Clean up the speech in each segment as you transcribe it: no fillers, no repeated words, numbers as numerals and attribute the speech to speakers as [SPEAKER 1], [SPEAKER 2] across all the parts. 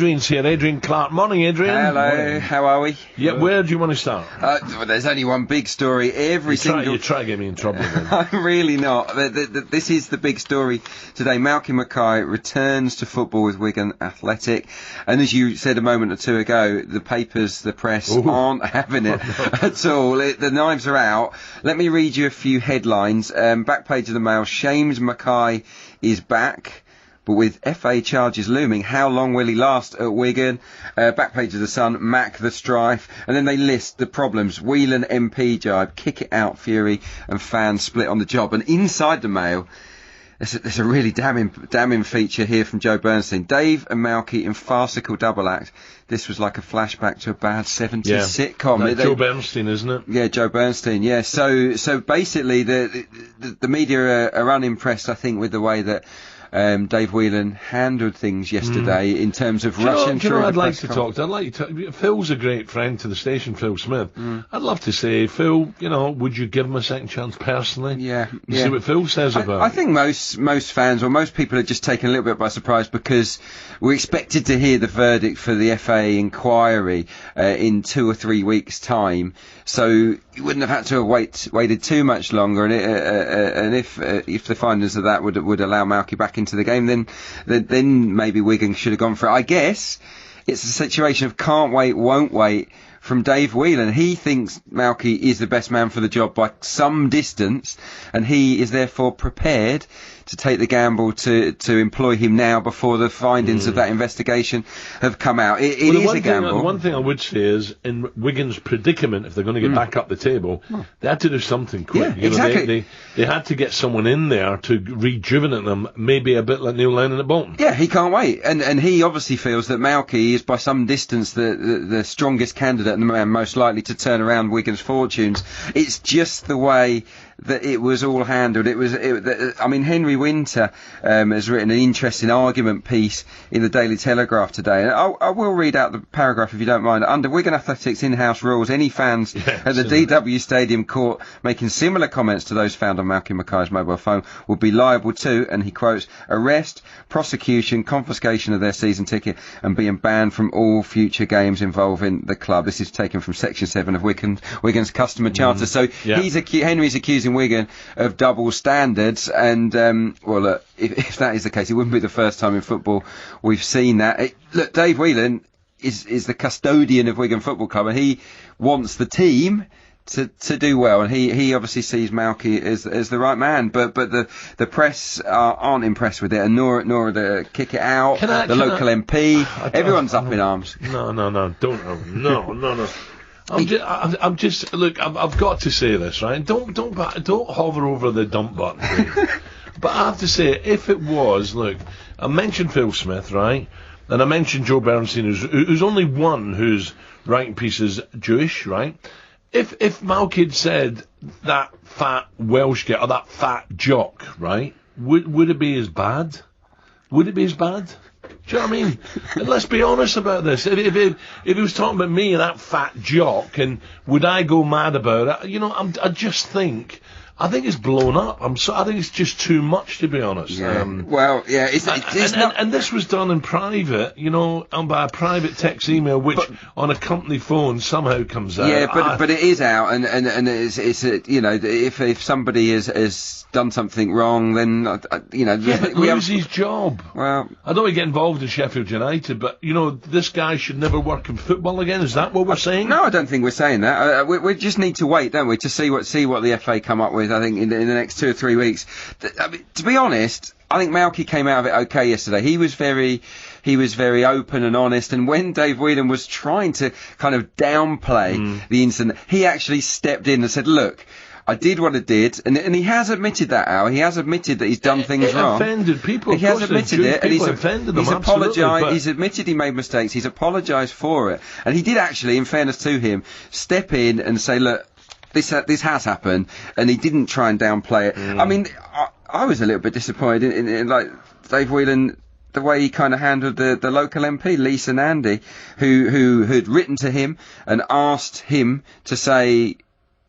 [SPEAKER 1] Adrian's here. Adrian Clark. Morning, Adrian.
[SPEAKER 2] Hello,
[SPEAKER 1] morning.
[SPEAKER 2] How are we?
[SPEAKER 1] Yeah, where do you want to start?
[SPEAKER 2] Well, there's only one big story.
[SPEAKER 1] You try to get me in trouble.
[SPEAKER 2] I'm really not. This is the big story today. Malky Mackay returns to football with Wigan Athletic. And as you said a moment or two ago, the papers, the press aren't having it at all. The knives are out. Let me read you a few headlines. Back page of the Mail, shames Mackay is back. But with FA charges looming, how long will he last at Wigan? Back page of the Sun, Mac the strife. And then they list the problems. Whelan MP jibe, kick it out fury, and fans split on the job. And inside the Mail, there's a really damning feature here from Joe Bernstein. Dave and Malky in farcical double act. This was like a flashback to a bad 70s sitcom.
[SPEAKER 1] Like Joe Bernstein, isn't it?
[SPEAKER 2] Yeah, Joe Bernstein, yeah. So basically, the media are unimpressed, I think, with the way that Dave Whelan handled things yesterday in terms of rushing through.
[SPEAKER 1] I'd like to talk to. Phil's a great friend to the station, Phil Smith. I'd love to say, Phil, would you give him a second chance personally?
[SPEAKER 2] Yeah.
[SPEAKER 1] See what Phil says about it.
[SPEAKER 2] I think most fans, or most people, are just taken a little bit by surprise because we expected to hear the verdict for the FA inquiry in 2 or 3 weeks' time. So you wouldn't have had to have waited too much longer, and if the findings of that would allow Malky back into the game, then maybe Wigan should have gone for it. I guess it's a situation of can't wait, won't wait from Dave Whelan. He thinks Malky is the best man for the job by some distance, and he is therefore prepared to take the gamble to employ him now before the findings of that investigation have come out. It is a gamble.
[SPEAKER 1] One thing I would say is, in Wigan's predicament, if they're going to get back up the table, they had to do something quick.
[SPEAKER 2] Yeah, exactly.
[SPEAKER 1] They had to get someone in there to rejuvenate them, maybe a bit like Neil Lennon at Bolton.
[SPEAKER 2] Yeah, he can't wait. And he obviously feels that Malky is by some distance the strongest candidate and the man most likely to turn around Wigan's fortunes. It's just the way that it was all handled. Henry Winter has written an interesting argument piece in the Daily Telegraph today. And I will read out the paragraph if you don't mind. Under Wigan Athletics in-house rules, any fans at the DW Stadium court making similar comments to those found on Malky Mackay's mobile phone will be liable to, and he quotes, arrest, prosecution, confiscation of their season ticket, and being banned from all future games involving the club. This is taken from Section 7 of Wigan's Customer Charter. So Henry's accusing Wigan of double standards, and look, if that is the case, it wouldn't be the first time in football we've seen that. Look, Dave Whelan is the custodian of Wigan Football Club, and he wants the team to do well, and he obviously sees Malky as the right man, but the press aren't impressed with it, and nor are the kick it out, the local MP, everyone's up in arms.
[SPEAKER 1] No, don't. I'm just look. I've got to say this, right? Don't hover over the dump button, please. But I have to say, if it was, look, I mentioned Phil Smith, right, and I mentioned Joe Bernstein, who's only one whose writing piece is Jewish, right? If Malky had said that fat Welsh guy or that fat jock, right, would it be as bad? Would it be as bad? Do you know what I mean? And let's be honest about this. If he was talking about me and that fat jock, and would I go mad about it? I think it's blown up. I think it's just too much, to be honest.
[SPEAKER 2] Yeah. It's not.
[SPEAKER 1] And this was done in private, by a private text email, which on a company phone somehow comes out.
[SPEAKER 2] Yeah, but it is out, and it's if somebody has done something wrong, then
[SPEAKER 1] lose his job.
[SPEAKER 2] Well,
[SPEAKER 1] I don't want to get involved in Sheffield United, but this guy should never work in football again. Is that what we're saying?
[SPEAKER 2] No, I don't think we're saying that. We just need to wait, don't we, to see what the FA come up with. I think in the next 2 or 3 weeks. To be honest, I think Malky came out of it okay yesterday. He was very open and honest, and when Dave Whelan was trying to kind of downplay the incident, he actually stepped in and said, look, I did what I did, and he has admitted that, Al. He has admitted that he's done things wrong.
[SPEAKER 1] Offended people.
[SPEAKER 2] He has admitted it, and he's
[SPEAKER 1] apologised.
[SPEAKER 2] He's admitted he made mistakes. He's apologised for it, and he did actually, in fairness to him, step in and say, look, this has happened, and he didn't try and downplay it. I mean, I was a little bit disappointed in like Dave Whelan, the way he kind of handled the local MP, Lisa Nandy, who had written to him and asked him to say,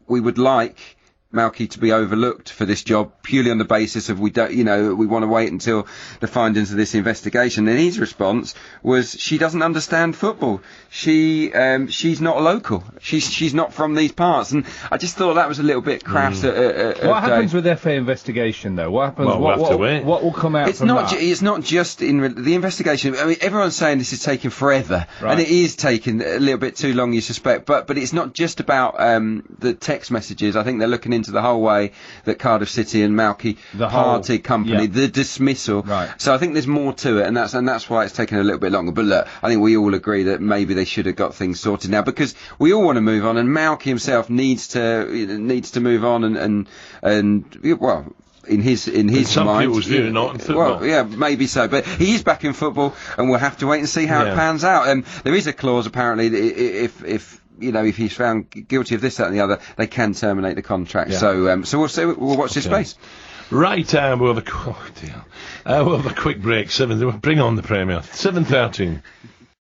[SPEAKER 2] we would like Malky to be overlooked for this job purely on the basis of we want to wait until the findings of this investigation. And his response was, she doesn't understand football. She's not a local. She's not from these parts. And I just thought that was a little bit crass.
[SPEAKER 3] What happens with the FA investigation, though? What happens?
[SPEAKER 1] Well, we'll have to wait.
[SPEAKER 3] What will come out from that?
[SPEAKER 2] It's not just in the investigation. I mean, everyone's saying this is taking forever, and it is taking a little bit too long, you suspect. But it's not just about the text messages. I think they're looking into the whole way that Cardiff City and Malky parted company, the dismissal.
[SPEAKER 3] Right.
[SPEAKER 2] So I think there's more to it, and that's why it's taken a little bit longer. But look, I think we all agree that maybe they should have got things sorted now, because we all want to move on, and Malky himself needs to move on, and well, in his
[SPEAKER 1] some
[SPEAKER 2] mind,
[SPEAKER 1] people's view, not in football.
[SPEAKER 2] Well, yeah, maybe so, but he is back in football, and we'll have to wait and see how it pans out. There is a clause apparently that if he's found guilty of this, that, and the other, they can terminate the contract.
[SPEAKER 1] Yeah.
[SPEAKER 2] So we'll see. We'll watch this space.
[SPEAKER 1] Right, we'll have a quick break. Bring on the Premier. 7:13.